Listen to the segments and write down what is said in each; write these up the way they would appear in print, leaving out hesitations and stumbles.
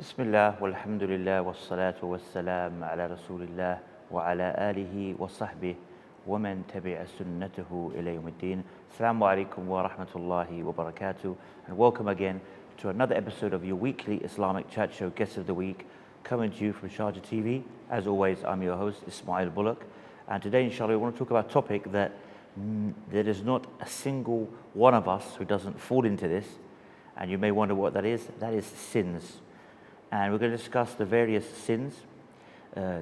Bismillah, walhamdulillah, wassalatu wassalam ala rasulillah wa ala alihi wa sahbihi wa man tabi'a sunnatahu ila yawmiddin. Assalamu alaikum wa rahmatullahi wa barakatuh, and welcome again to another episode of your weekly Islamic chat show, Guest of the Week, coming to you from Sharjah TV. As always, I'm your host, Ismail Bullock, and today, inshallah, we want to talk about a topic that there is not a single one of us who doesn't fall into this, and you may wonder what that is. That is sins. And we're going to discuss the various sins,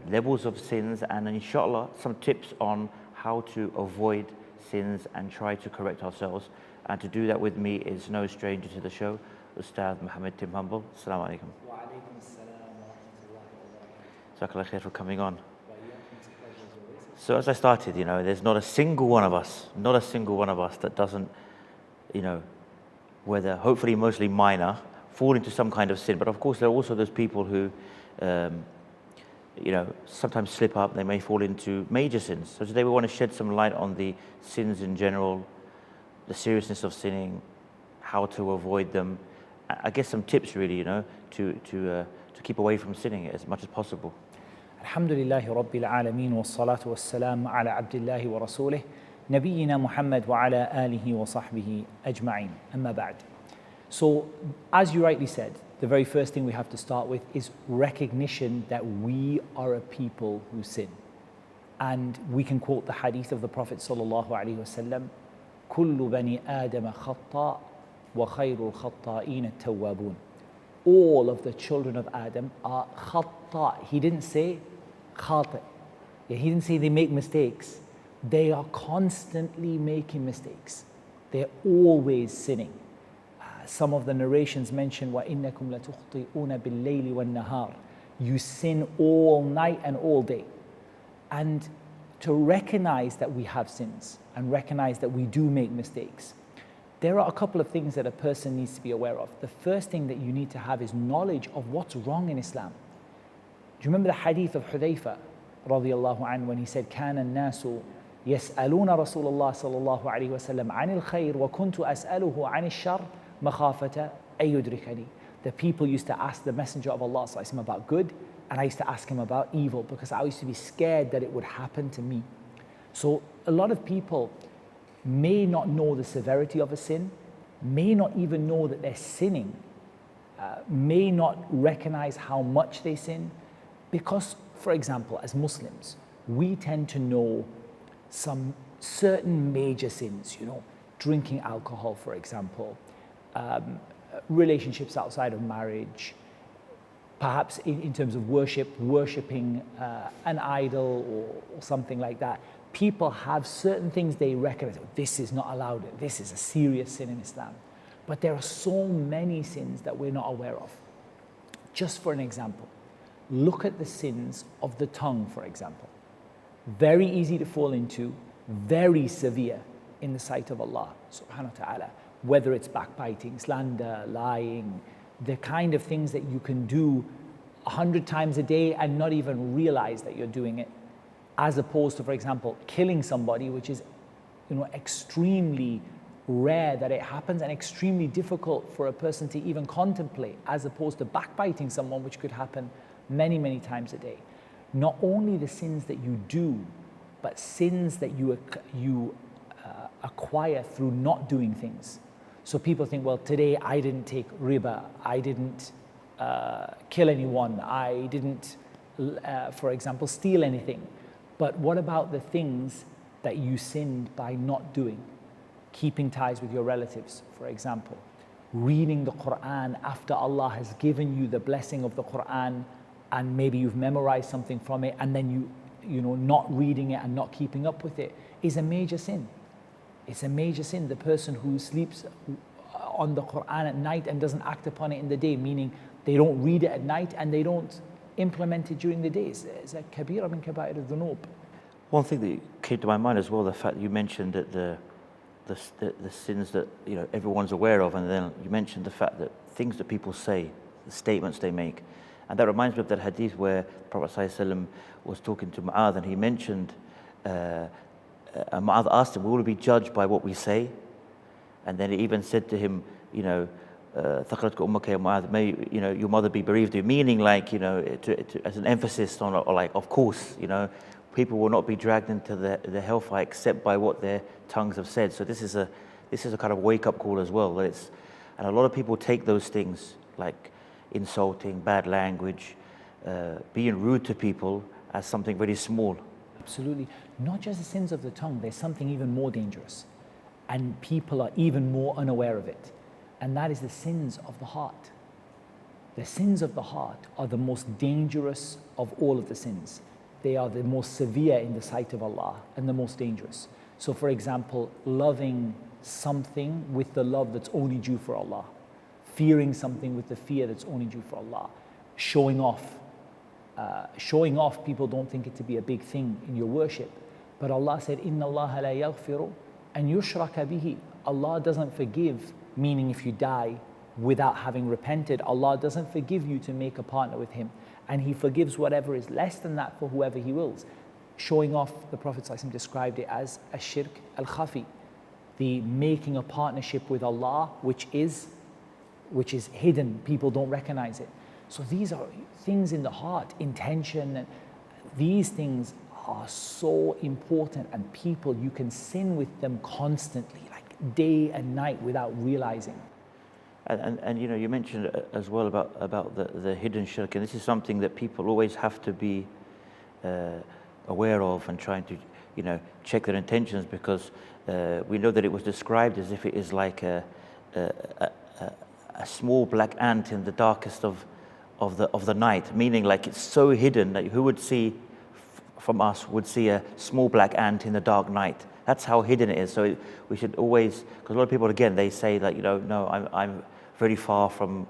levels of sins, and inshallah some tips on how to avoid sins and try to correct ourselves. And to do that with me is no stranger to the show, Ustad Muhammad Tim Humble. Assalamu alaikum. Wa alaikum assalam wa rahmatullahi wa barakatuh. Jazakallah khair for coming on. So as I started, there's not a single one of us that doesn't, whether hopefully mostly minor, fall into some kind of sin. But of course, there are also those people who, sometimes slip up. They may fall into major sins. So today we want to shed some light on the sins in general, the seriousness of sinning, how to avoid them. I guess some tips really, to keep away from sinning as much as possible. Alhamdulillahi Rabbil Alameen wa salatu wa salam ala abdillahi wa rasulih Nabiyyina Muhammad wa ala alihi wa sahbihi ajma'in. Amma ba'd. So, as you rightly said, the very first thing we have to start with is recognition that we are a people who sin. And we can quote the hadith of the Prophet sallallahu alaihi wasallam, "Kullu bani Adam khata wa khayrul khata'in at-tawwabun." All of the children of Adam are khata. He didn't say khata. He didn't say they make mistakes. They are constantly making mistakes. They're always sinning. Some of the narrations mention وَإِنَّكُمْ لَتُخْطِئُونَ بِاللَّيْلِ وَالنَّهَارِ. You sin all night and all day. And to recognize that we have sins and recognize that we do make mistakes, there are a couple of things that a person needs to be aware of. The first thing that you need to have is knowledge of what's wrong in Islam. Do you remember the hadith of Hudayfa radiallahu anhu when he said, كَانَ النَّاسُ يَسْأَلُونَ رَسُولَ اللَّهِ صَلَّى اللَّهُ عَلَيْهِ وَسَلَّمَ عَنِ الْخَيْرِ وَكُنْتُ أَسْأَلُهُ عَنِ الشَّرِّ مَخَافَةَ أَن يُدْرِكَنِي. The people used to ask the Messenger of Allah about good, and I used to ask him about evil because I used to be scared that it would happen to me. So a lot of people may not know the severity of a sin, may not even know that they're sinning, may not recognize how much they sin, because, for example, as Muslims, we tend to know some certain major sins, drinking alcohol, for example, relationships outside of marriage, perhaps in terms of worshipping an idol or something like that. People have certain things they recognize. This is not allowed. This is a serious sin in Islam. But there are so many sins that we're not aware of. Just for an example, look at the sins of the tongue, for example. Very easy to fall into, very severe in the sight of Allah subhanahu wa ta'ala. Whether it's backbiting, slander, lying, the kind of things that you can do 100 times a day and not even realize that you're doing it, as opposed to, for example, killing somebody, which is extremely rare that it happens and extremely difficult for a person to even contemplate, as opposed to backbiting someone, which could happen many, many times a day. Not only the sins that you do, but sins that you acquire through not doing things. So people think, well, today I didn't take riba, I didn't kill anyone, I didn't, for example, steal anything. But what about the things that you sinned by not doing? Keeping ties with your relatives, for example. Reading the Quran after Allah has given you the blessing of the Quran, and maybe you've memorized something from it, and then not reading it and not keeping up with it is a major sin. It's a major sin. The person who sleeps on the Quran at night and doesn't act upon it in the day, meaning they don't read it at night and they don't implement it during the day, is a kabira min kabair al-dhunub. One thing that came to my mind as well, the fact that you mentioned that the sins that everyone's aware of, and then you mentioned the fact that things that people say, the statements they make. And that reminds me of that hadith where Prophet ﷺ was talking to Mu'adh, and he mentioned, Mu'adh asked him, will we be judged by what we say? And then he even said to him, ثقلتك أمك يا معاذ, may your mother be bereaved of you, meaning like, as an emphasis on, or like, of course, people will not be dragged into the hellfire except by what their tongues have said. So this is a kind of wake-up call as well. And a lot of people take those things like insulting, bad language, being rude to people as something very small. Absolutely. Not just the sins of the tongue, there's something even more dangerous. And people are even more unaware of it. And that is the sins of the heart. The sins of the heart are the most dangerous of all of the sins. They are the most severe in the sight of Allah and the most dangerous. So for example, loving something with the love that's only due for Allah. Fearing something with the fear that's only due for Allah. Showing off. Showing off, people don't think it to be a big thing in your worship. But Allah said, إِنَّ اللَّهَ لَا يَغْفِرُ أَن يُشْرَكَ بِهِ. Allah doesn't forgive, meaning if you die without having repented, Allah doesn't forgive you to make a partner with Him. And He forgives whatever is less than that for whoever He wills. Showing off, the Prophet ﷺ described it as a shirk al-khafi, the making a partnership with Allah, which is hidden, people don't recognize it. So these are things in the heart, intention, and these things are so important, and people, you can sin with them constantly, like day and night without realizing. And you mentioned as well about the hidden shirk, and this is something that people always have to be aware of and trying to check their intentions, because we know that it was described as if it is like a small black ant in the darkest of the night, meaning like it's so hidden that who would see from us would see a small black ant in the dark night. That's how hidden it is. So we should always, because a lot of people, again, they say that no, I'm very far from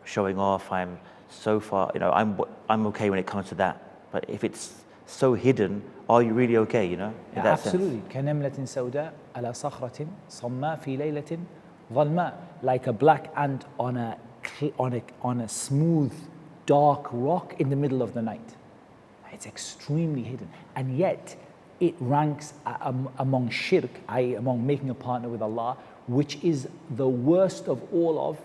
showing off. I'm so far, I'm okay when it comes to that. But if it's so hidden, are you really okay? In that absolutely. كنملة سوداء على صخرة صماء في ليلة ظلماء, like a black ant on a smooth, dark rock in the middle of the night. It's extremely hidden, and yet it ranks among shirk, i.e. among making a partner with Allah, which is the worst of all of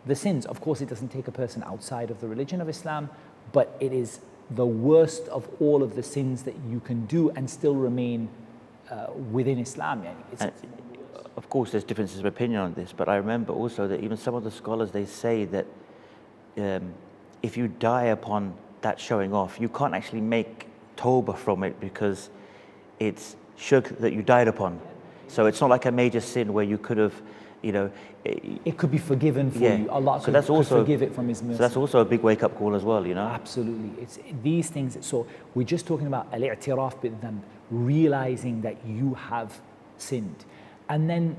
the sins. Of course, it doesn't take a person outside of the religion of Islam, but it is the worst of all of the sins that you can do and still remain within Islam. Of course, there's differences of opinion on this, but I remember also that even some of the scholars, they say that if you die upon that showing off, you can't actually make Toba from it, because it's shirk that you died upon. So it's not like a major sin where you could have, it could be forgiven for you. Allah could forgive it from His mercy. So that's also a big wake-up call as well, Absolutely. It's these things. So we're just talking about al-i'tiraf bid-dhanb, realizing that you have sinned. And then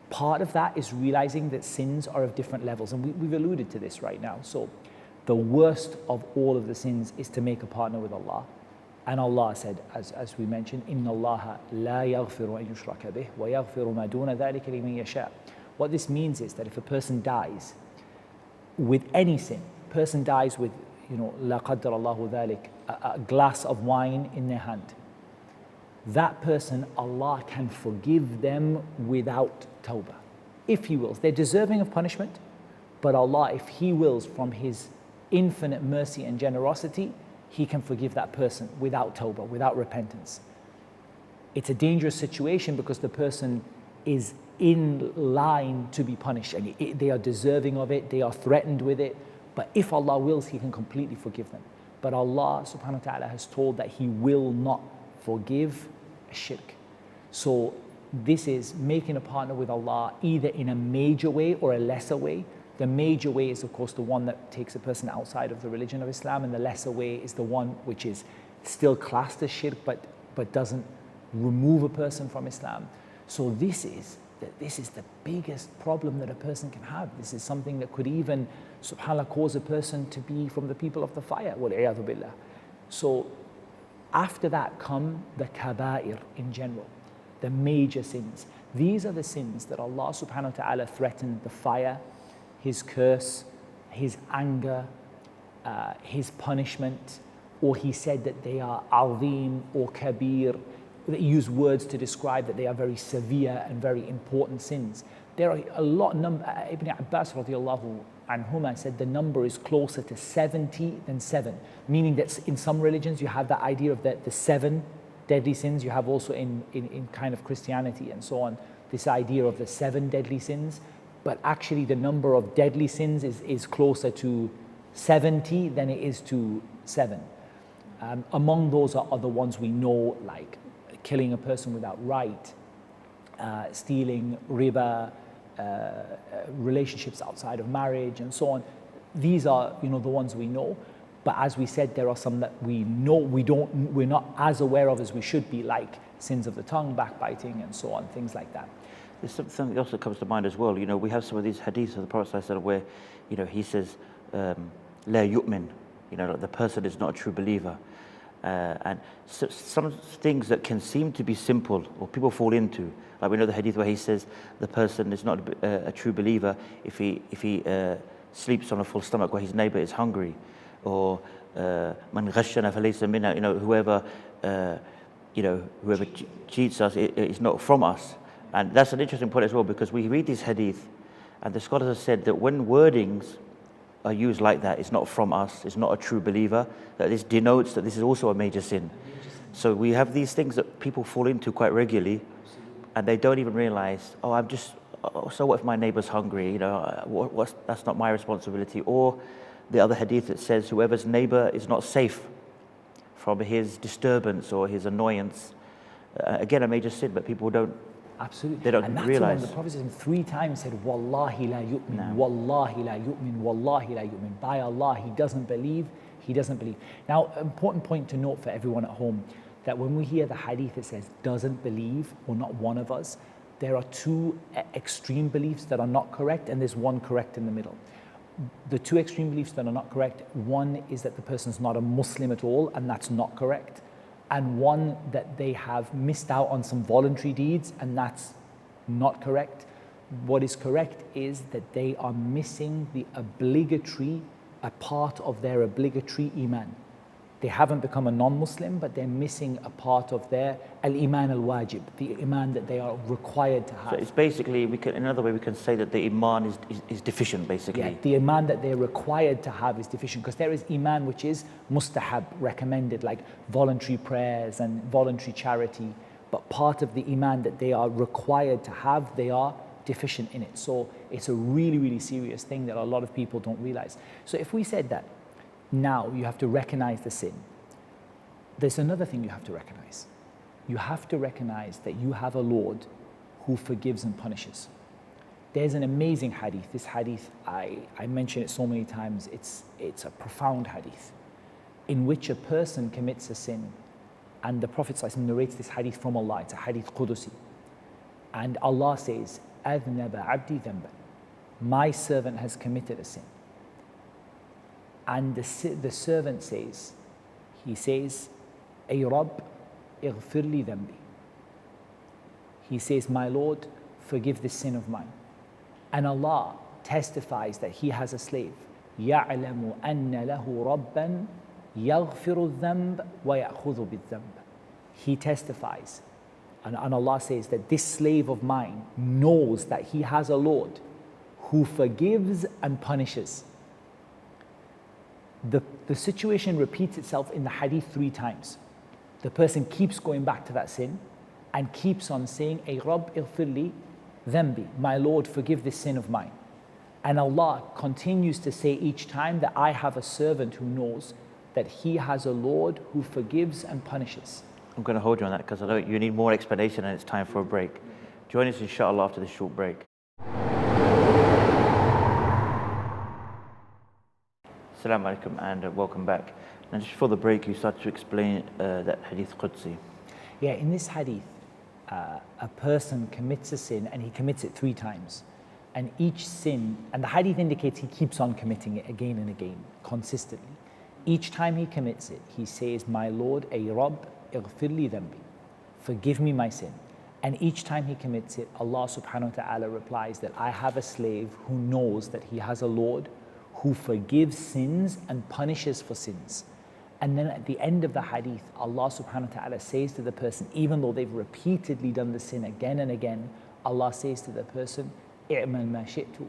part of that is realizing that sins are of different levels. And we've alluded to this right now. So the worst of all of the sins is to make a partner with Allah. And Allah said, as we mentioned, إِنَّ اللَّهَ لَا يَغْفِرُ أَن يُشْرَكَ بِهِ وَيَغْفِرُ مَا دُونَ ذَلِكَ لِمَن يَشَاءُ. What this means is that if a person dies with any sin, person dies with, لَا قَدَّرَ اللَّهُ ذَلِكَ, a glass of wine in their hand, that person, Allah can forgive them without tawbah, if He wills. They're deserving of punishment, but Allah, if He wills, from His infinite mercy and generosity, He can forgive that person without tawbah, without repentance. It's a dangerous situation because the person is in line to be punished, and they are deserving of it, they are threatened with it, but if Allah wills, He can completely forgive them. But Allah subhanahu wa ta'ala has told that He will not forgive a shirk. So this is making a partner with Allah either in a major way or a lesser way. The major way is, of course, the one that takes a person outside of the religion of Islam, and the lesser way is the one which is still classed as shirk but doesn't remove a person from Islam. So this is the biggest problem that a person can have. This is something that could even, subhanAllah, cause a person to be from the people of the fire. Wal-'iyadhu billah. So after that come the kaba'ir in general, the major sins. These are the sins that Allah subhanahu wa ta'ala threatened the fire, His curse, His anger, His punishment, or He said that they are azim or kabir, that He used words to describe that they are very severe and very important sins. there are a lot Ibn Abbas radiallahu anhuma said the number is closer to 70 than 7, meaning that in some religions you have the idea of the 7 deadly sins. You have also in kind of Christianity and so on this idea of the 7 deadly sins, but actually the number of deadly sins is closer to 70 than it is to 7. Among those are the ones we know, like killing a person without right, stealing, riba, relationships outside of marriage, and so on. These are, the ones we know. But as we said, there are some that we know we're not as aware of as we should be, like sins of the tongue, backbiting, and so on, things like that. There's something else that comes to mind as well. We have some of these hadiths of the Prophet ﷺ where, he says, "La yu'min," the person is not a true believer. And so, some things that can seem to be simple or people fall into, like we know the hadith where he says the person is not a true believer if he sleeps on a full stomach where his neighbor is hungry, or man ghashana falaysa minna, whoever cheats us is not from us. And that's an interesting point as well, because we read these hadith and the scholars have said that when wordings are used like that, it's not from us, it's not a true believer, that this denotes that this is also a major sin. So we have these things that people fall into quite regularly, and they don't even realize, so what if my neighbor's hungry? That's not my responsibility. Or the other hadith that says whoever's neighbor is not safe from his disturbance or his annoyance. Again, a major sin, but people don't. Absolutely. They don't and that's realize. When the Prophet 3 times said, Wallahi la yu'min, Wallahi la yu'min, Wallahi la yu'min. By Allah, he doesn't believe, he doesn't believe. Now, important point to note for everyone at home, that when we hear the hadith that says, doesn't believe, or not one of us, there are 2 extreme beliefs that are not correct, and there's one correct in the middle. The 2 extreme beliefs that are not correct, one is that the person's not a Muslim at all, and that's not correct. And one that they have missed out on some voluntary deeds, and that's not correct. What is correct is that they are missing a part of their obligatory iman. They haven't become a non-Muslim, but they're missing a part of their al-iman al-wajib, the iman that they are required to have. So it's basically, another way we can say that the iman is deficient, basically. Yeah, the iman that they're required to have is deficient, because there is iman which is mustahab, recommended, like voluntary prayers and voluntary charity. But part of the iman that they are required to have, they are deficient in it. So it's a really, really serious thing that a lot of people don't realize. So if we said that, now you have to recognize the sin. There's another thing you have to recognize. You have to recognize that you have a Lord who forgives and punishes. There's an amazing hadith. This hadith, I mention it so many times, it's a profound hadith, in which a person commits a sin, and the Prophet ﷺ narrates this hadith from Allah. It's a hadith Qudusi. And Allah says, أَذْنَبَ عَبْدِي ذَنْبًا. My servant has committed a sin. And the servant says, he says, أي رب اغفر لي ذنبي. He says, my Lord, forgive this sin of mine. And Allah testifies that he has a slave. يعلم أن له ربا يغفر الذنب ويأخذ بالذنب. He testifies. And Allah says that this slave of mine knows that he has a Lord who forgives and punishes. The situation repeats itself in the hadith 3 times. The person keeps going back to that sin and keeps on saying, Ay Rabb ighfirli dhanbi, my Lord, forgive this sin of mine. And Allah continues to say each time that I have a servant who knows that he has a Lord who forgives and punishes. I'm going to hold you on that because I know you need more explanation and it's time for a break. Join us inshallah after this short break. Assalamu alaikum and welcome back. And just before the break, you started to explain that hadith Qudsi. Yeah, in this hadith, a person commits a sin and he commits it 3 times. And each sin, and the hadith indicates he keeps on committing it again and again, consistently. Each time he commits it, he says, my Lord, Ay Rabb, ighfir li dhanbi, forgive me my sin. And each time he commits it, Allah subhanahu wa ta'ala replies that I have a slave who knows that he has a Lord who forgives sins and punishes for sins. And then at the end of the hadith, Allah subhanahu wa ta'ala says to the person, even though they've repeatedly done the sin again and again, Allah says to the person, اعمل ما شئت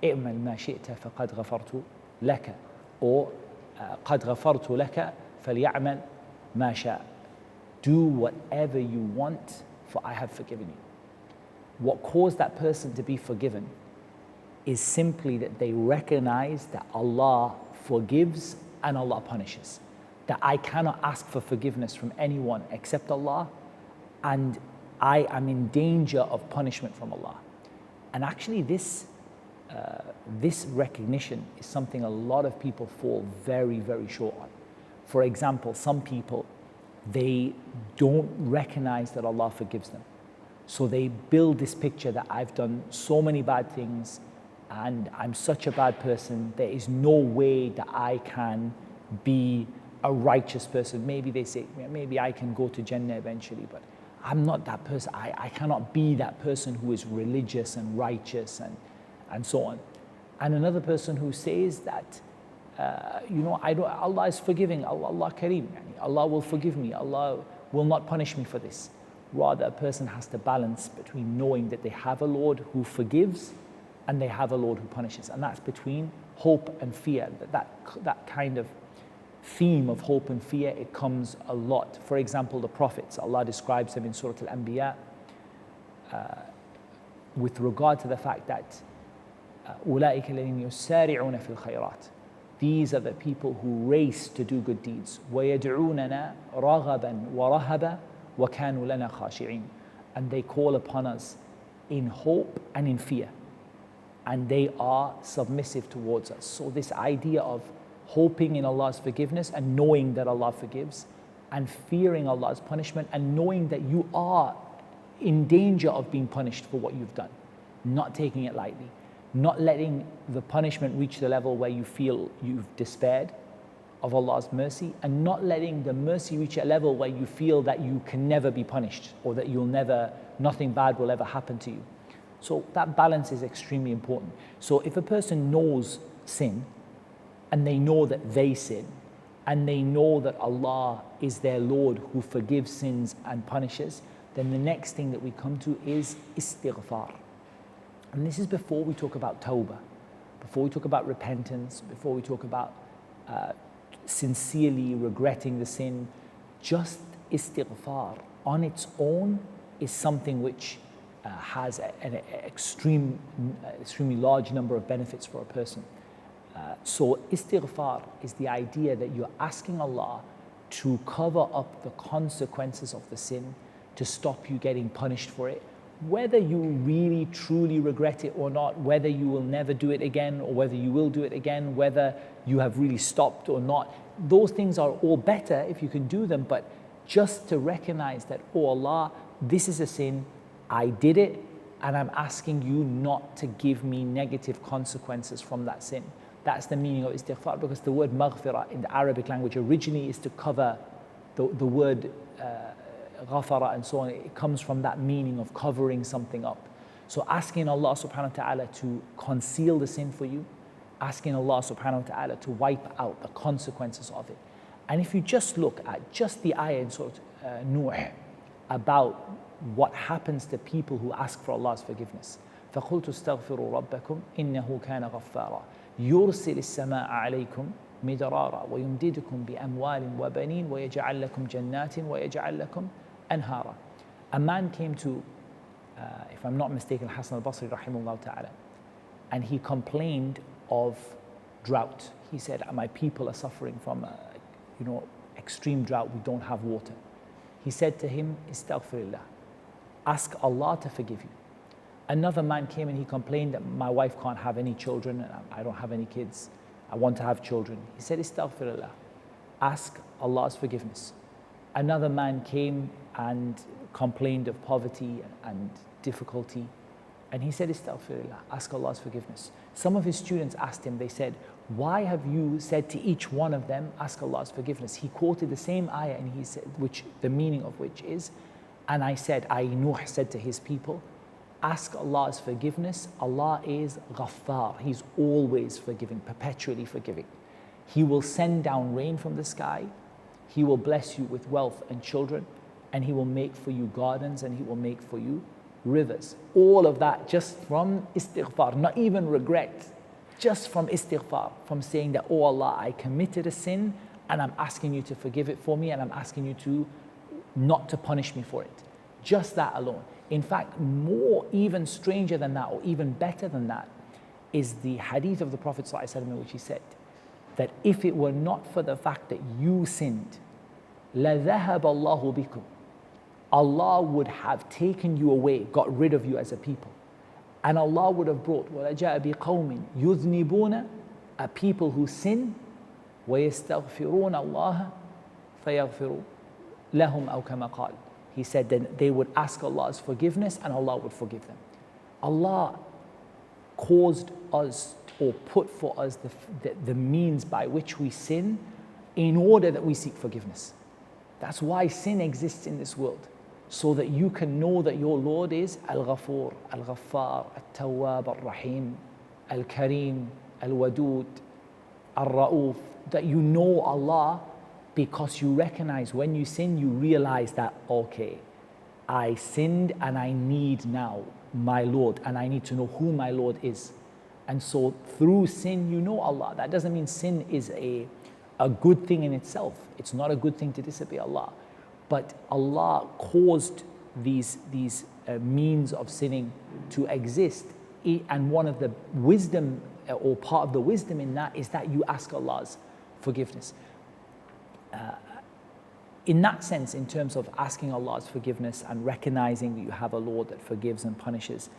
اعمل ما شئت فقد غفرت لك, or قد غفرت لك فليعمل ما شاء. Do whatever you want, for I have forgiven you. What caused that person to be forgiven is simply that they recognize that Allah forgives and Allah punishes. That I cannot ask for forgiveness from anyone except Allah, and I am in danger of punishment from Allah. And actually this recognition is something a lot of people fall very, very short on. For example, some people, they don't recognize that Allah forgives them. So they build this picture that I've done so many bad things and I'm such a bad person, there is no way that I can be a righteous person. Maybe they say, maybe I can go to Jannah eventually, but I'm not that person. I cannot be that person who is religious and righteous and so on. And another person who says that, Allah is forgiving, Allah Kareem, Allah will forgive me, Allah will not punish me for this. Rather, a person has to balance between knowing that they have a Lord who forgives and they have a Lord who punishes. And that's between hope and fear. That kind of theme of hope and fear, it comes a lot. For example, the prophets, Allah describes them in Surah Al-Anbiya with regard to the fact that أُولَٰئِكَ الَّذِينَ يُسَارِعُونَ فِي الْخَيْرَاتِ. These are the people who race to do good deeds. وَيَدْعُونَنَا رَغَبًا وَرَهَبًا وَكَانُوا لَنَا خَاشِعِينَ. And they call upon us in hope and in fear. And they are submissive towards us. So this idea of hoping in Allah's forgiveness and knowing that Allah forgives, and fearing Allah's punishment and knowing that you are in danger of being punished for what you've done, not taking it lightly, not letting the punishment reach the level where you feel you've despaired of Allah's mercy, and not letting the mercy reach a level where you feel that you can never be punished or that nothing bad will ever happen to you. So that balance is extremely important. So if a person knows sin, and they know that they sin, and they know that Allah is their Lord who forgives sins and punishes, then the next thing that we come to is istighfar. And this is before we talk about Toba, before we talk about repentance, before we talk about sincerely regretting the sin. Just istighfar on its own is something which has an extremely large number of benefits for a person. So istighfar is the idea that you're asking Allah to cover up the consequences of the sin, to stop you getting punished for it, whether you really truly regret it or not, whether you will never do it again or whether you will do it again, whether you have really stopped or not. Those things are all better if you can do them, but just to recognize that, oh Allah, this is a sin, I did it, and I'm asking you not to give me negative consequences from that sin. That's the meaning of istighfar, because the word maghfirah in the Arabic language originally is to cover. The word ghafara and so on, it comes from that meaning of covering something up. So asking Allah subhanahu wa ta'ala to conceal the sin for you, asking Allah subhanahu wa ta'ala to wipe out the consequences of it. And if you just look at just the ayah in Surah Nuh about what happens to people who ask for Allah's forgiveness. فَقُلْتُ اسْتَغْفِرُوا رَبَّكُمْ إِنَّهُ كَانَ غَفَّارًا يُرْسِلِ السَّمَاءَ عَلَيْكُمْ مِدْرَارًا وَيُمْدِدُكُمْ بِأَمْوَالٍ وَبَنِينَ وَيَجْعَلْ لَكُمْ جَنَّاتٍ وَيَجْعَلْ لَكُمْ أَنْهَارًا. A man came to, if I'm not mistaken, Hassan al-Basri rahimahullah ta'ala, and he complained of drought. He said, my people are suffering from extreme drought, we don't have water. He said to him, Istaghfirillah, ask Allah to forgive you. Another man came and he complained that my wife can't have any children, and I don't have any kids, I want to have children. He said, Istaghfirillah, ask Allah's forgiveness. Another man came and complained of poverty and difficulty, and he said, Istaghfirillah, ask Allah's forgiveness. Some of his students asked him, they said, why have you said to each one of them, ask Allah's forgiveness? He quoted the same ayah, and he said, the meaning of which is, and I said, Nuh said to his people, ask Allah's forgiveness. Allah is Ghaffar. He's always forgiving, perpetually forgiving. He will send down rain from the sky. He will bless you with wealth and children, and He will make for you gardens, and He will make for you rivers. All of that just from istighfar, not even regret, just from istighfar, from saying that, oh Allah, I committed a sin and I'm asking you to forgive it for me, and I'm asking you to not to punish me for it. Just that alone. In fact, more even stranger than that, or even better than that, is the hadith of the Prophet ﷺ, in which he said that if it were not for the fact that you sinned, لَذَهَبَ اللَّهُ بِكُمْ, Allah would have taken you away, got rid of you as a people. And Allah would have brought وَلَجَاءَ بِقَوْمٍ يُذْنِبُونَ, a people who sin, وَيَسْتَغْفِرُونَ اللَّهَ فَيَغْفِرُ لَهُمْ أَوْ كَمَا قَالَ. He said that they would ask Allah's forgiveness and Allah would forgive them. Allah caused us, or put for us, the means by which we sin in order that we seek forgiveness. That's why sin exists in this world, so that you can know that your Lord is Al-Ghafur, Al-Ghaffar, Al-Tawwab, Al-Rahim, Al-Kareem, Al-Wadud, Al-Ra'uf, that you know Allah, because you recognize when you sin, you realize that, okay, I sinned and I need now my Lord, and I need to know who my Lord is. And so through sin, you know Allah. That doesn't mean sin is a good thing in itself. It's not a good thing to disobey Allah. But Allah caused these means of sinning to exist. And one of the wisdom, or part of the wisdom in that, is that you ask Allah's forgiveness. In that sense, in terms of asking Allah's forgiveness and recognizing that you have a Lord that forgives and punishes,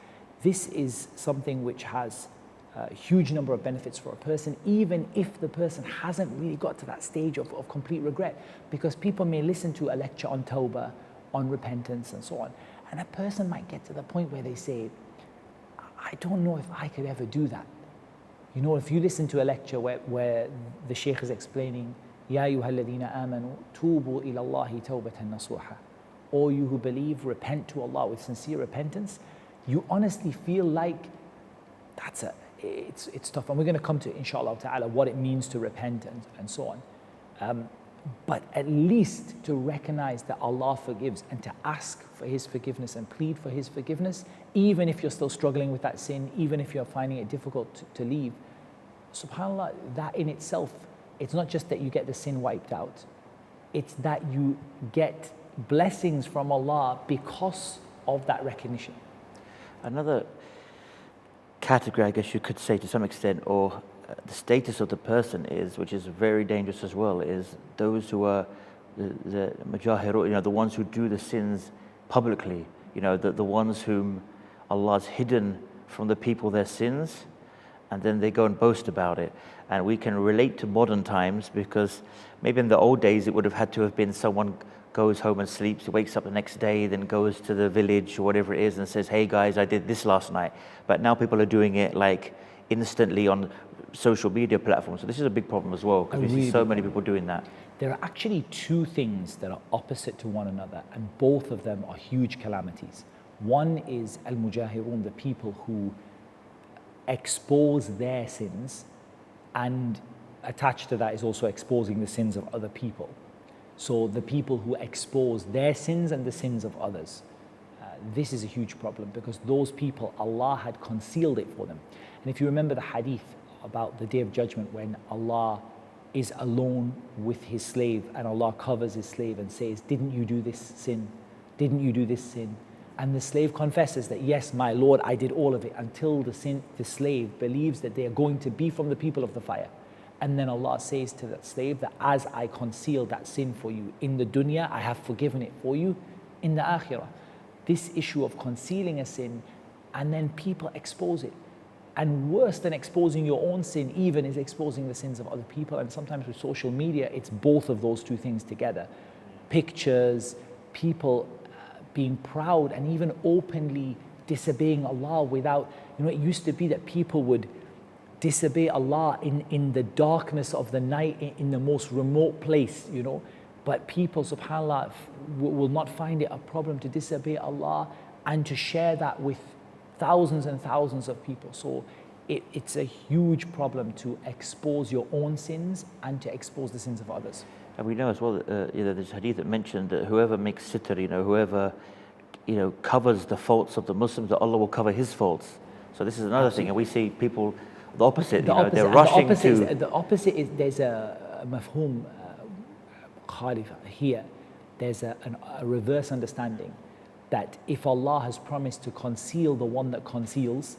this is something which has a huge number of benefits for a person, even if the person hasn't really got to that stage of complete regret. Because people may listen to a lecture on Toba, on repentance and so on, and a person might get to the point where they say, I don't know if I could ever do that. You know, if you listen to a lecture where the Shaykh is explaining, Ya ayyuha alladhina amanu tubu ila Allahi tawbatan nasuha, all you who believe, repent to Allah with sincere repentance, you honestly feel like it's tough. And we're going to come to, inshallah ta'ala, what it means to repent and so on. But at least to recognize that Allah forgives, and to ask for His forgiveness and plead for His forgiveness, even if you're still struggling with that sin, even if you're finding it difficult to leave. SubhanAllah, that in itself, it's not just that you get the sin wiped out, it's that you get blessings from Allah because of that recognition. Another category, I guess you could say to some extent, or the status of the person is, which is very dangerous as well, is those who are the majahirun, the ones who do the sins publicly, the ones whom Allah's hidden from the people their sins, and then they go and boast about it. And we can relate to modern times, because maybe in the old days it would have had to have been someone goes home and sleeps, wakes up the next day, then goes to the village or whatever it is and says, hey guys, I did this last night. But now people are doing it like instantly on social media platforms. So this is a big problem as well, because we see so many people doing that. There are actually two things that are opposite to one another, and both of them are huge calamities. One is al-mujahirun, the people who expose their sins, and attached to that is also exposing the sins of other people. So the people who expose their sins and the sins of others. This is a huge problem, because those people, Allah had concealed it for them. And if you remember the hadith about the Day of Judgment, when Allah is alone with His slave and Allah covers His slave and says, didn't you do this sin? Didn't you do this sin? And the slave confesses that, yes, my Lord, I did all of it, until the slave believes that they are going to be from the people of the fire. And then Allah says to that slave that, as I concealed that sin for you in the dunya, I have forgiven it for you in the akhirah. This issue of concealing a sin and then people expose it. And worse than exposing your own sin even is exposing the sins of other people. And sometimes with social media, it's both of those two things together. Pictures, people being proud and even openly disobeying Allah without, it used to be that people would disobey Allah in the darkness of the night, in the most remote place, But people, subhanAllah, will not find it a problem to disobey Allah and to share that with thousands and thousands of people. So it's a huge problem to expose your own sins and to expose the sins of others. And we know as well that there's hadith that mentioned that whoever makes sitr, whoever covers the faults of the Muslims, that Allah will cover his faults. So this is another thing, and we see people the opposite. They're rushing to. The opposite is there's a mafhum khalifa here. There's a reverse understanding that if Allah has promised to conceal the one that conceals,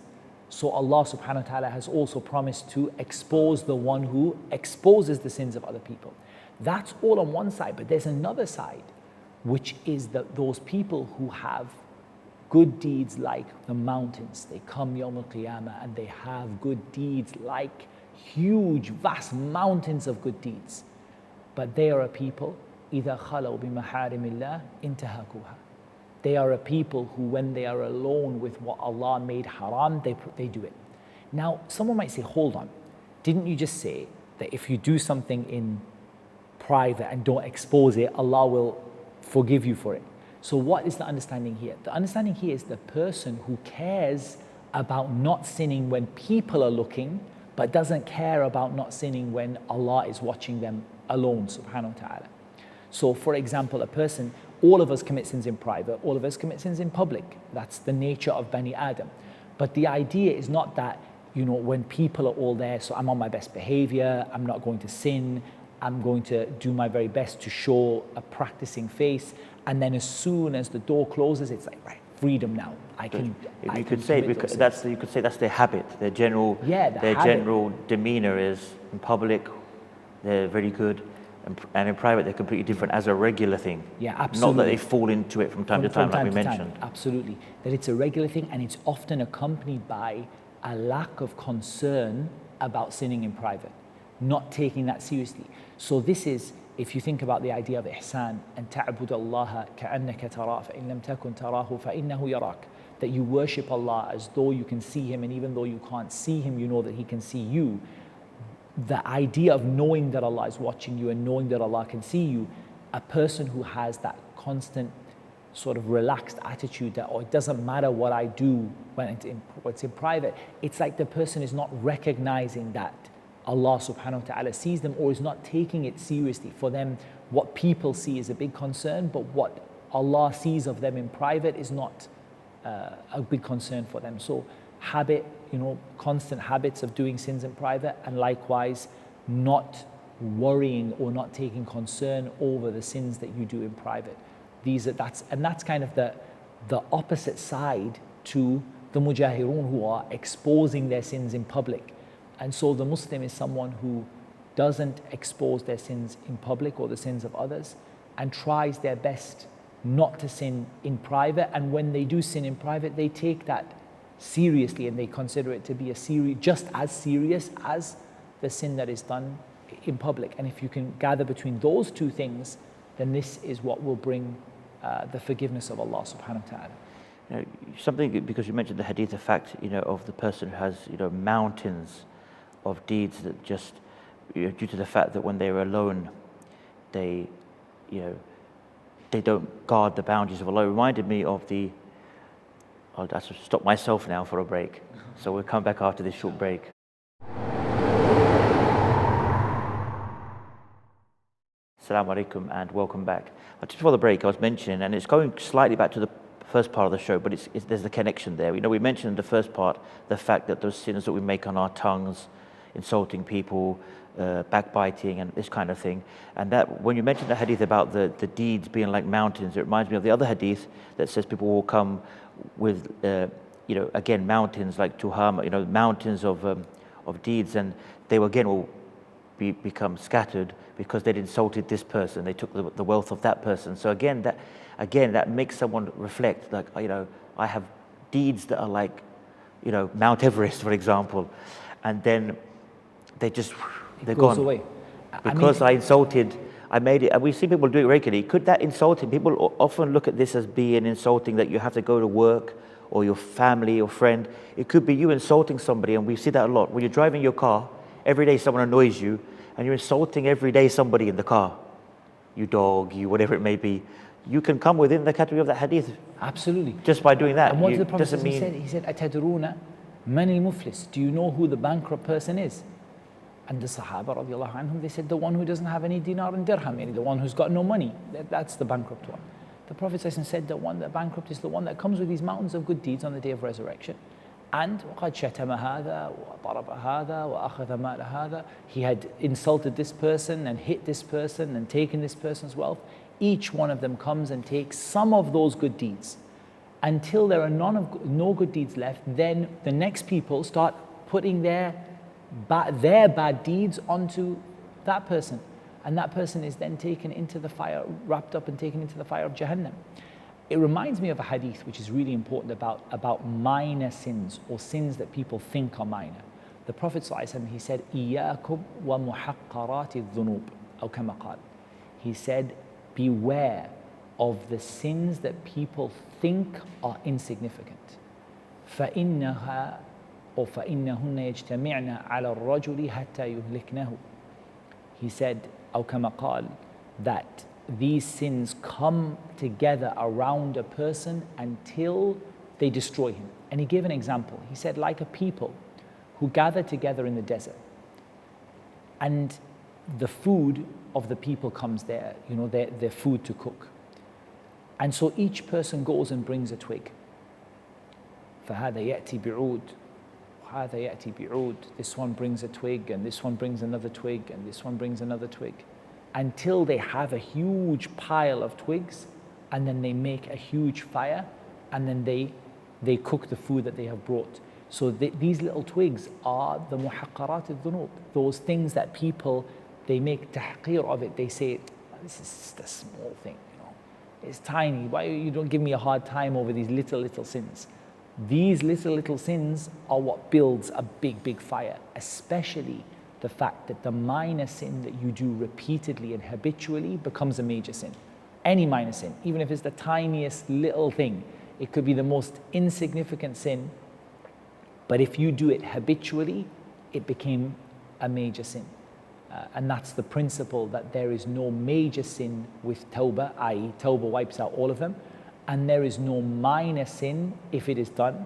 so Allah subhanahu wa ta'ala has also promised to expose the one who exposes the sins of other people. That's all on one side, but there's another side, which is that those people who have good deeds like the mountains, they come Yawm al-Qiyamah and they have good deeds like huge, vast mountains of good deeds. But they are a people, إِذَا خَلَوْا بِمَحَارِمِ اللَّهِ انْتَهَكُوهَا. They are a people who, when they are alone with what Allah made haram, they do it. Now, someone might say, hold on, didn't you just say that if you do something in private and don't expose it, Allah will forgive you for it? So what is the understanding here? The understanding here is the person who cares about not sinning when people are looking, but doesn't care about not sinning when Allah is watching them alone, subhanahu wa ta'ala. So for example, a person, all of us commit sins in private, all of us commit sins in public. That's the nature of Bani Adam. But the idea is not that, when people are all there, so I'm on my best behavior, I'm not going to sin, I'm going to do my very best to show a practicing face, and then as soon as the door closes, it's like, right, freedom now. You could say that's their habit, their general demeanor is in public, they're very good, and in private they're completely different as a regular thing. Yeah, absolutely. Not that they fall into it from time to time, like we mentioned. Absolutely, that it's a regular thing, and it's often accompanied by a lack of concern about sinning in private, not taking that seriously. So this is, if you think about the idea of ihsan, and ta'bud Allah ka'annaka tara fa in lam takun tarahu fa innahu yarak, that you worship Allah as though you can see Him, and even though you can't see Him, you know that He can see you. The idea of knowing that Allah is watching you and knowing that Allah can see you, a person who has that constant sort of relaxed attitude that, it doesn't matter what I do when it's in private, it's like the person is not recognizing that Allah subhanahu wa ta'ala sees them, or is not taking it seriously. For them, what people see is a big concern, but what Allah sees of them in private is not a big concern for them. So habit, constant habits of doing sins in private, and likewise not worrying or not taking concern over the sins that you do in private. That's kind of the opposite side to the mujahirun, who are exposing their sins in public. And so the Muslim is someone who doesn't expose their sins in public or the sins of others, and tries their best not to sin in private. And when they do sin in private, they take that seriously, and they consider it to be just as serious as the sin that is done in public. And if you can gather between those two things, then this is what will bring the forgiveness of Allah subhanahu wa ta'ala. Something, because you mentioned the hadith, the fact of the person who has mountains of deeds that just due to the fact that when they're alone, they don't guard the boundaries of Allah. It reminded me of I'll have to stop myself now for a break. So we'll come back after this short break. Assalamu alaikum and welcome back. Just before the break, I was mentioning, and it's going slightly back to the first part of the show, but there's a connection there. We mentioned in the first part the fact that those sins that we make on our tongues, insulting people, backbiting, and this kind of thing. And that when you mentioned the hadith about the deeds being like mountains, it reminds me of the other hadith that says people will come with, again, mountains like tuhama, mountains of deeds, and they will become scattered because they'd insulted this person, they took the wealth of that person. So again, that makes someone reflect, like, I have deeds that are like, Mount Everest, for example, and then they're gone away. Because I insulted. I made it, and we see people do it regularly. Could that insulting? People often look at this as being insulting, that you have to go to work, or your family or friend. It could be you insulting somebody, and we see that a lot. When you're driving your car, every day someone annoys you, and you're insulting every day somebody in the car. You dog, you whatever it may be. You can come within the category of that hadith. Absolutely. Just by doing that. And what did the Prophet said? He said, "Atadruna man al-muflis." Do you know who the bankrupt person is? And the Sahaba radiallahu anhum, they said, the one who doesn't have any dinar and dirham, the one who's got no money, that's the bankrupt one. The Prophet said the one that bankrupt is the one that comes with these mountains of good deeds on the day of resurrection. And وَقَدْ شَتَمَ هَذَا وَضَرَبَ هَذَا وَأَخَذَ مَالَ هَذَا. He had insulted this person and hit this person and taken this person's wealth. Each one of them comes and takes some of those good deeds. Until there are no good deeds left, then the next people start putting their bad deeds onto that person. And that person is then taken into the fire, wrapped up and taken into the fire of Jahannam. It reminds me of a hadith which is really important about minor sins, or sins that people think are minor. The Prophet ﷺ, he said, إِيَّاكُمْ وَمُحَقَّرَاتِ الذُّنُوبِ أو كما قال. He said, beware of the sins that people think are insignificant. فَإِنَّهَا أو فَإِنَّهُنَّ يَجْتَمِعْنَ عَلَى الرَّجُلِ حَتَّى يُهْلِكْنَهُ. He said, أو كما قال, that these sins come together around a person until they destroy him. And he gave an example. He said, like a people who gather together in the desert, and the food of the people comes there, their food to cook. And so each person goes and brings a twig. فَهَذَا يَأْتِي بِعُودٍ وَهَذَا يَأْتِي بِعُودٍ. This one brings a twig, and this one brings another twig, and this one brings another twig, until they have a huge pile of twigs, and then they make a huge fire, and then they cook the food that they have brought. So these little twigs are the muhaqqarat al-dhunub, those things that people, they make tahqir of it. They say, this is just a small thing, it's tiny. Why you don't give me a hard time over these little sins? These little sins are what builds a big fire, especially the fact that the minor sin that you do repeatedly and habitually becomes a major sin. Any minor sin, even if it's the tiniest little thing, it could be the most insignificant sin, but if you do it habitually, it became a major sin. And that's the principle, that there is no major sin with Toba, i.e. Toba wipes out all of them, and there is no minor sin if it is done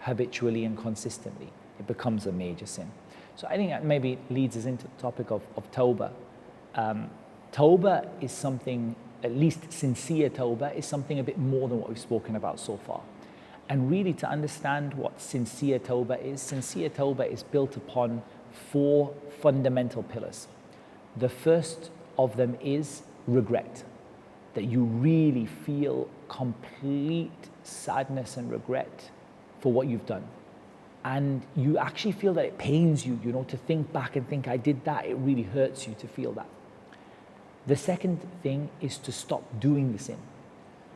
habitually and consistently. It becomes a major sin. So I think that maybe leads us into the topic of Toba. Toba is something, at least sincere Toba, is something a bit more than what we've spoken about so far. And really, to understand what sincere Toba is built upon 4 fundamental pillars. The first of them is regret, that you really feel complete sadness and regret for what you've done. And you actually feel that it pains you, to think back and think, I did that. It really hurts you to feel that. The second thing is to stop doing the sin,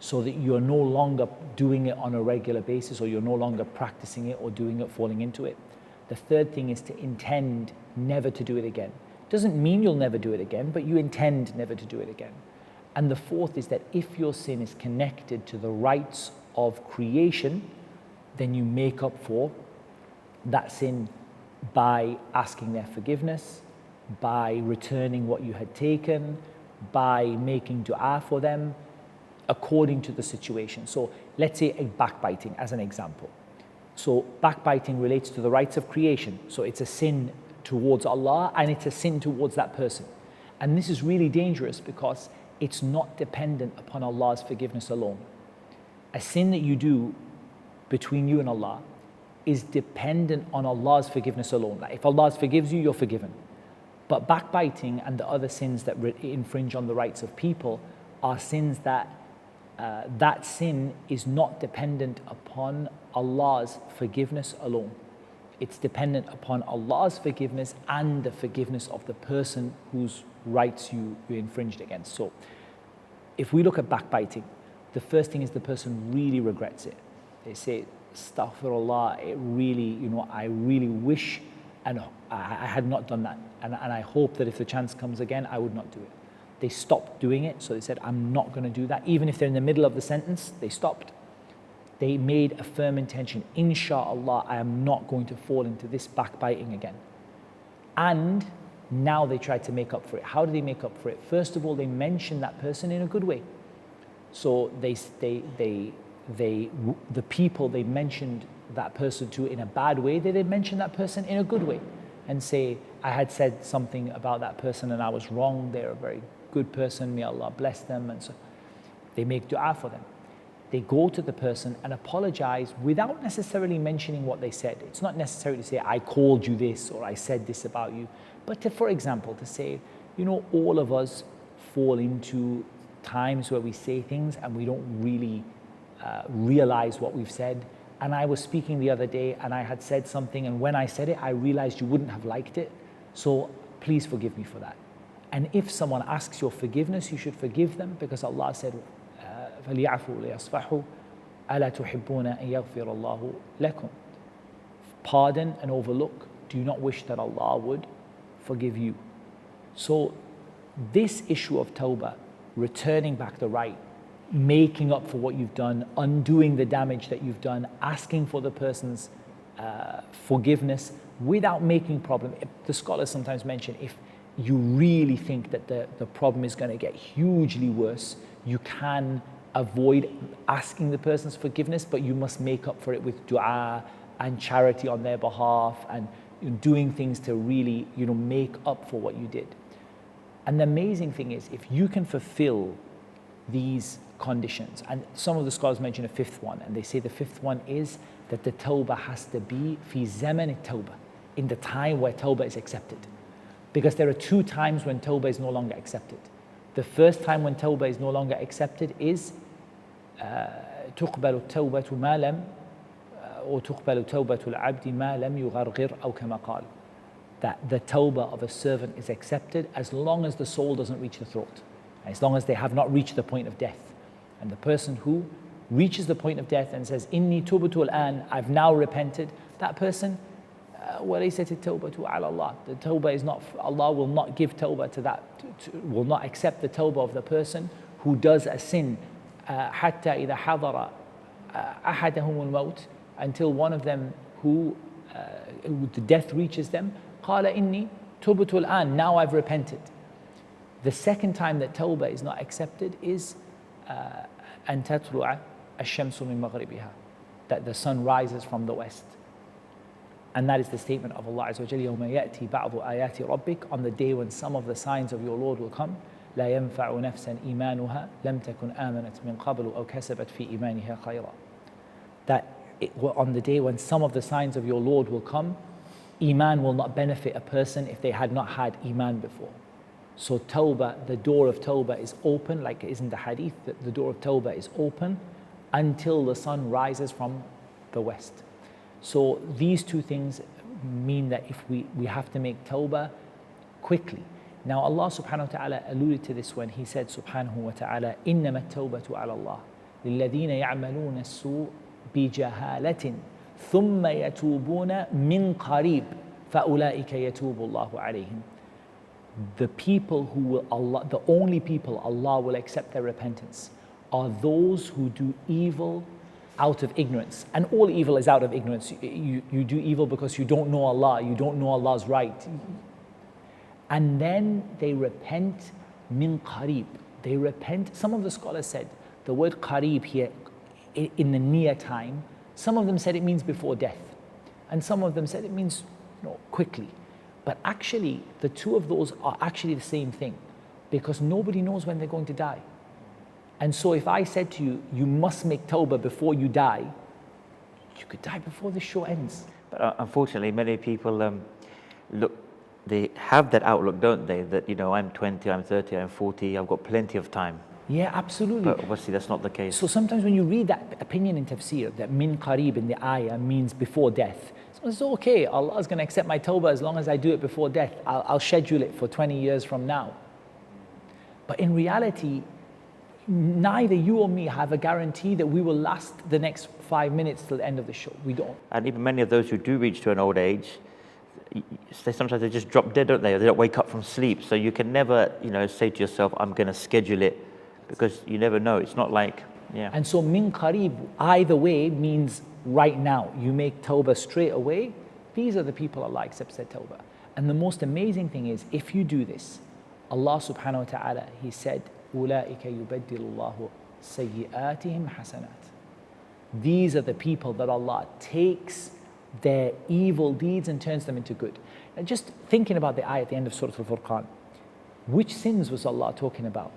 so that you're no longer doing it on a regular basis, or you're no longer practicing it or doing it, falling into it. The third thing is to intend never to do it again. Doesn't mean you'll never do it again, but you intend never to do it again. And the fourth is that if your sin is connected to the rights of creation, then you make up for that sin by asking their forgiveness, by returning what you had taken, by making dua for them, according to the situation. So let's say a backbiting as an example. So backbiting relates to the rights of creation. So it's a sin towards Allah, and it's a sin towards that person. And this is really dangerous because it's not dependent upon Allah's forgiveness alone. A sin that you do between you and Allah is dependent on Allah's forgiveness alone. Like if Allah forgives you, you're forgiven. But backbiting and the other sins that infringe on the rights of people are sins that that sin is not dependent upon Allah's forgiveness alone. It's dependent upon Allah's forgiveness and the forgiveness of the person whose rights you infringed against. So if we look at backbiting, the first thing is the person really regrets it. They say, astaghfirullah, it really, I really wish and I had not done that. And I hope that if the chance comes again, I would not do it. They stopped doing it, so they said, I'm not going to do that. Even if they're in the middle of the sentence, they stopped. They made a firm intention, inshallah, I am not going to fall into this backbiting again. And now they try to make up for it. How do they make up for it? First of all, they mention that person in a good way. So the people they mentioned that person to in a bad way, they mention that person in a good way and say, I had said something about that person and I was wrong. They're a very good person. May Allah bless them. And so They make dua for them. They go to the person and apologize without necessarily mentioning what they said. It's not necessary to say, I called you this or I said this about you, but to, for example, to say, you know, all of us fall into times where we say things and we don't really realize what we've said. And I was speaking the other day and I had said something, and when I said it, I realized you wouldn't have liked it. So please forgive me for that. And if someone asks your forgiveness, you should forgive them, because Allah said, فَلْيَعْفُوا لِيَصْفَحُوا أَلَا تُحِبُّونَ أَن يَغْفِرَ اللَّهُ لَكُمْ. Pardon and overlook. Do you not wish that Allah would forgive you? So this issue of tawbah, returning back the right, making up for what you've done, undoing the damage that you've done, asking for the person's forgiveness without making problem. The scholars sometimes mention, if you really think that the problem is going to get hugely worse, you can avoid asking the person's forgiveness, but you must make up for it with dua and charity on their behalf, and doing things to really, make up for what you did. And the amazing thing is, if you can fulfill these conditions, and some of the scholars mention a fifth one, and they say the fifth one is that the tawbah has to be fi zaman tawbah, in the time where tawbah is accepted. Because there are two times when tawbah is no longer accepted. The first time when tawbah is no longer accepted is تقبل التوبة ما لم أو تقبل توبة العبد ما لم يغرغر أو كما قال. That the tawbah of a servant is accepted as long as the soul doesn't reach the throat, as long as they have not reached the point of death. And the person who reaches the point of death and says, Inni tubtu al-an, I've now repented, that person, وَلَيْسَتِ التَّوْبَةُ عَلَى اللَّهِ. The tawbah is not, Allah will not give tawbah to that, will not accept the tawbah of the person who does a sin, حَتَّى إِذَا حَضَرَ أَحَدَهُمُ الْمَوْتِ, until one of them who the death reaches them, قَالَ إِنِّي تُبْتُ الْآن, now I've repented. The second time that tawbah is not accepted is أَن تَطْلُعَ الشَّمْسُ مِن مَغْرِبِهَا, that the sun rises from the west. And that is the statement of Allah Azza wa Jalla, يَوْمَ يَأْتِي بَعْضُ آيَاتِ رَبِّكَ, on the day when some of the signs of your Lord will come. لا ينفع نفسا إيمانها لم تكن آمنت من قبل أو كسبت في إيمانها خيرا. That on the day when some of the signs of your Lord will come, Iman will not benefit a person if they had not had Iman before. So Tawbah, the door of Tawbah is open, like it is in the Hadith, that the door of Tawbah is open until the sun rises from the west. So these two things mean that if we have to make Tawbah quickly. Now Allah subhanahu wa ta'ala alluded to this when He said subhanahu wa ta'ala, إِنَّمَا التَّوْبَةُ عَلَى اللَّهِ لِلَّذِينَ يَعْمَلُونَ السُّوءَ بِجَهَالَةٍ ثُمَّ يَتُوبُونَ مِنْ قَرِيبٍ فَأُولَٰئِكَ يَتُوبُ اللَّهُ عَلَيْهِمْ. The people who will Allah, the only people Allah will accept their repentance are those who do evil out of ignorance. And all evil is out of ignorance. You do evil because you don't know Allah, you don't know Allah's right. And then they repent min qarib. They repent. Some of the scholars said the word qarib here in the near time, some of them said it means before death. And some of them said it means quickly. But actually, the two of those are actually the same thing, because nobody knows when they're going to die. And so if I said to you, you must make tawbah before you die, you could die before the show ends. But unfortunately, many people they have that outlook, don't they? That, I'm 20, I'm 30, I'm 40, I've got plenty of time. Yeah, absolutely. But obviously that's not the case. So sometimes when you read that opinion in tafsir, that min qarib in the ayah means before death, so it's okay, Allah's going to accept my tawbah as long as I do it before death. I'll schedule it for 20 years from now. But in reality, neither you or me have a guarantee that we will last the next 5 minutes till the end of the show. We don't. And even many of those who do reach to an old age, sometimes they just drop dead, don't they? Or they don't wake up from sleep. So you can never, say to yourself, I'm going to schedule it, because you never know. It's not like, yeah. And so min qarib, either way, means right now. You make tawbah straight away. These are the people Allah accepts their tawbah. And the most amazing thing is, if you do this, Allah subhanahu wa ta'ala, He said, أُولَٰئِكَ يُبَدِّلُ اللَّهُ سَيِّئَاتِهِمْ حَسَنَاتٍ. These are the people that Allah takes their evil deeds and turns them into good. And just thinking about the ayah at the end of Surah Al-Furqan, which sins was Allah talking about?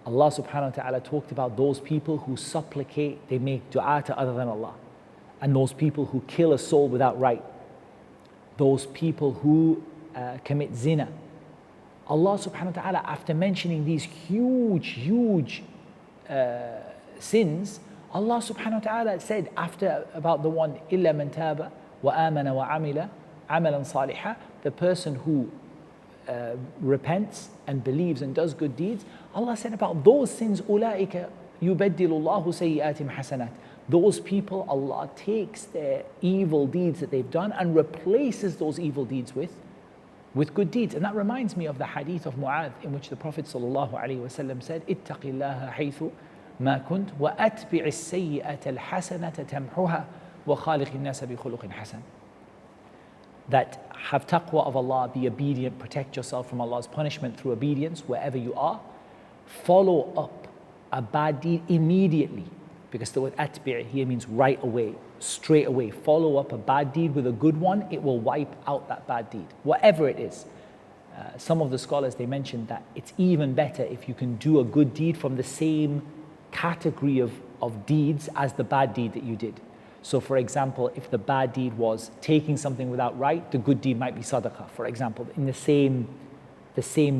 Allah subhanahu wa ta'ala talked about those people who supplicate, they make dua to other than Allah. And those people who kill a soul without right. Those people who commit zina. Allah subhanahu wa ta'ala, after mentioning these huge sins, Allah subhanahu wa ta'ala said after about the one إِلَّا مَنْ تَابَ وَآمَنَ وَعَمِلَ عَمَلًا صَالِحًا, the person who repents and believes and does good deeds, Allah said about those sins, أُولَٰئِكَ يُبَدِّلُ اللَّهُ سَيِّئَاتِهِمْ حَسَنَاتٍ. Those people, Allah takes their evil deeds that they've done and replaces those evil deeds with good deeds. And that reminds me of the hadith of Mu'adh, in which the Prophet ﷺ said, اتق الله حيث ما كنت وأتبع السيئة الحسنة تمحها وخالق الناس بخلق حسن. That have taqwa of Allah, be obedient, protect yourself from Allah's punishment through obedience wherever you are. Follow up a bad deed immediately, because the word atbi' here means right away, straight away. Follow up a bad deed with a good one, it will wipe out that bad deed, whatever it is. Some of the scholars, they mentioned that it's even better if you can do a good deed from the same category of deeds as the bad deed that you did. So for example, if the bad deed was taking something without right, the good deed might be sadaqah, for example, in the same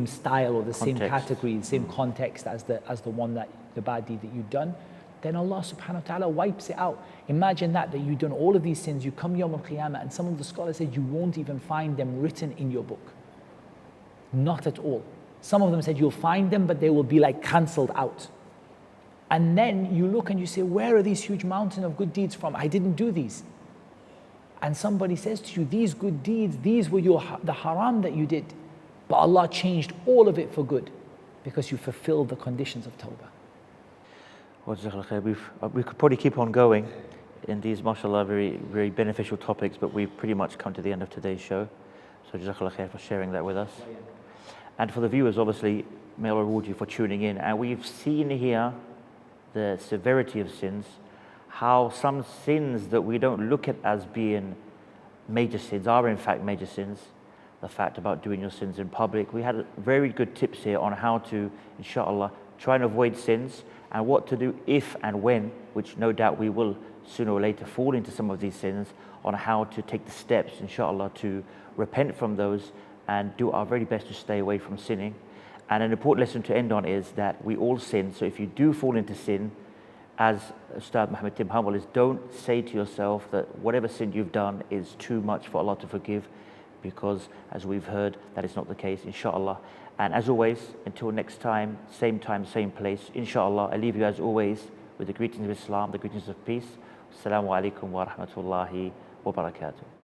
style or the same category, the same context as the one that the bad deed that you've done, then Allah subhanahu wa ta'ala wipes it out. Imagine that you've done all of these sins, you come Yawm al-Qiyamah, and some of the scholars said you won't even find them written in your book. Not at all. Some of them said you'll find them, but they will be like cancelled out. And then you look and you say, where are these huge mountain of good deeds from? I didn't do these. And somebody says to you, these good deeds, these were the haram that you did. But Allah changed all of it for good because you fulfilled the conditions of Toba. Well, we could probably keep on going in these, mashallah, very, very beneficial topics, but we've pretty much come to the end of today's show. So Jazakallah khair for sharing that with us. And for the viewers, obviously, may Allah reward you for tuning in. And we've seen here the severity of sins, how some sins that we don't look at as being major sins are in fact major sins. The fact about doing your sins in public. We had very good tips here on how to, inshallah, try and avoid sins and what to do if and when, which no doubt we will sooner or later fall into some of these sins, on how to take the steps, inshallah, to repent from those and do our very best to stay away from sinning. And an important lesson to end on is that we all sin. So if you do fall into sin, as Ustad Muhammad Tim Humble is, don't say to yourself that whatever sin you've done is too much for Allah to forgive, because as we've heard, that is not the case, inshallah. And as always, until next time, same place, inshallah, I leave you as always with the greetings of Islam, the greetings of peace. Assalamu alaikum wa rahmatullahi wa barakatuh.